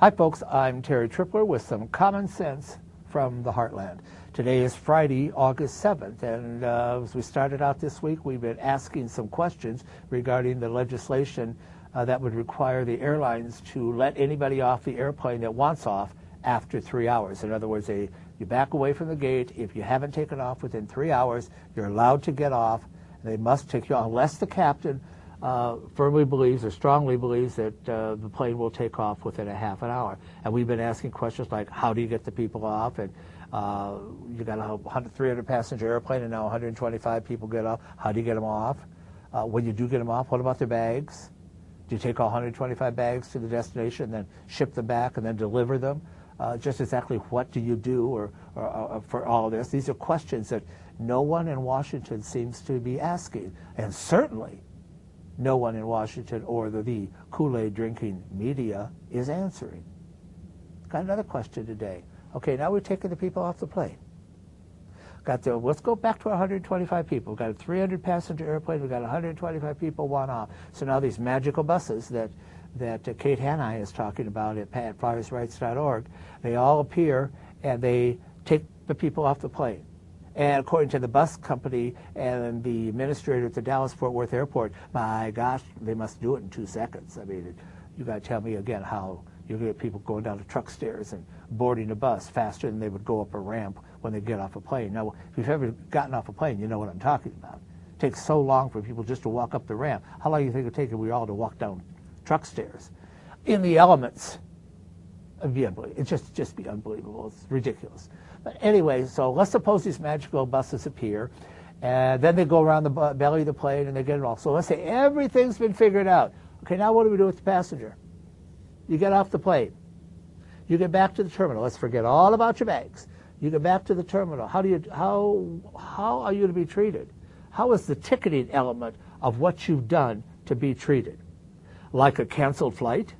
Hi folks, I'm Terry Tripler with some common sense from the Heartland. Today is Friday, August 7th, and as we started out this week, we've been asking some questions regarding the legislation that would require the airlines to let anybody off the airplane that wants off after 3 hours. In other words, you back away from the gate. If you haven't taken off within 3 hours, you're allowed to get off. They must take you off unless the captain firmly believes or strongly believes that the plane will take off within a half an hour. And we've been asking questions like, how do you get the people off? And you got a 300 passenger airplane and now 125 people get off. How do you get them off? When you do get them off, what about their bags? Do you take all 125 bags to the destination and then ship them back and then deliver them? Just exactly what do you do or for all of this? These are questions that no one in Washington seems to be asking. And certainly no one in Washington or the Kool-Aid drinking media is answering. Got another question today. Okay, now we're taking the people off the plane. Let's go back to 125 people. We've got a 300 passenger airplane. We've got 125 people want off. So now these magical buses that Kate Hanai is talking about at flyersrights.org, they all appear and they take the people off the plane. And according to the bus company and the administrator at the Dallas-Fort Worth Airport, my gosh, they must do it in 2 seconds. I mean, you got to tell me again how you get people going down the truck stairs and boarding a bus faster than they would go up a ramp when they get off a plane. Now, if you've ever gotten off a plane, you know what I'm talking about. It takes so long for people just to walk up the ramp. How long do you think it would take if we all to walk down truck stairs? In the elements, it'd be unbelievable. It'd just be unbelievable. It's ridiculous. But anyway, so let's suppose these magical buses appear, and then they go around the belly of the plane and they get it all. So let's say everything's been figured out. Okay, now what do we do with the passenger? You get off the plane. You get back to the terminal. Let's forget all about your bags. You get back to the terminal. How are you to be treated? How is the ticketing element of what you've done to be treated? Like a canceled flight?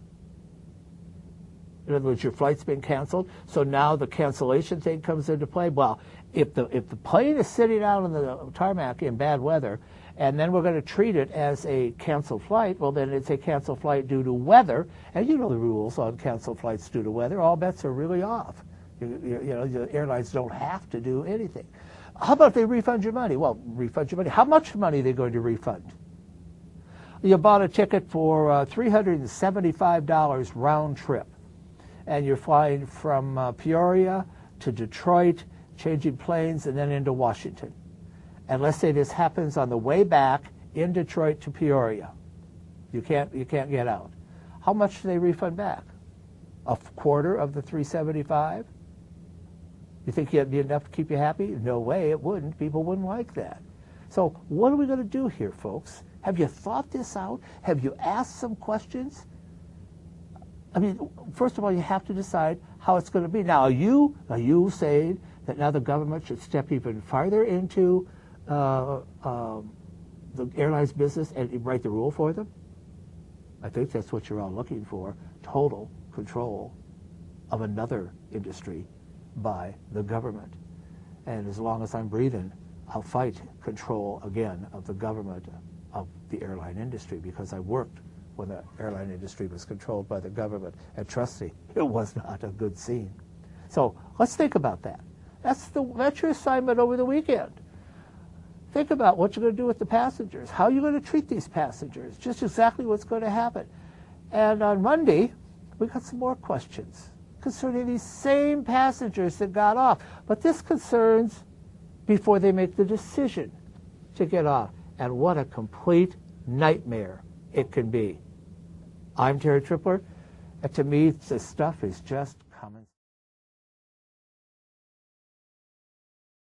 In other words, your flight's been canceled, so now the cancellation thing comes into play. Well, if the plane is sitting out on the tarmac in bad weather, and then we're going to treat it as a canceled flight, well, then it's a canceled flight due to weather, and you know the rules on canceled flights due to weather. All bets are really off. You know, the airlines don't have to do anything. How about if they refund your money? Well, refund your money. How much money are they going to refund? You bought a ticket for $375 round trip, and you're flying from Peoria to Detroit, changing planes, and then into Washington. And let's say this happens on the way back in Detroit to Peoria. You can't get out. How much do they refund back? A quarter of the $375? You think it'd be enough to keep you happy? No way, it wouldn't. People wouldn't like that. So what are we going to do here, folks? Have you thought this out? Have you asked some questions? I mean, first of all, you have to decide how it's going to be. Now, are you saying that now the government should step even farther into the airlines business and write the rule for them? I think that's what you're all looking for, total control of another industry by the government. And as long as I'm breathing, I'll fight control again of the government of the airline industry, because I worked when the airline industry was controlled by the government. And trust me, it was not a good scene. So let's think about that. That's your assignment over the weekend. Think about what you're going to do with the passengers. How are you going to treat these passengers? Just exactly what's going to happen. And on Monday, we got some more questions concerning these same passengers that got off. But this concerns before they make the decision to get off. And what a complete nightmare it can be. I'm Terry Tripler, and to me, this stuff is just common sense.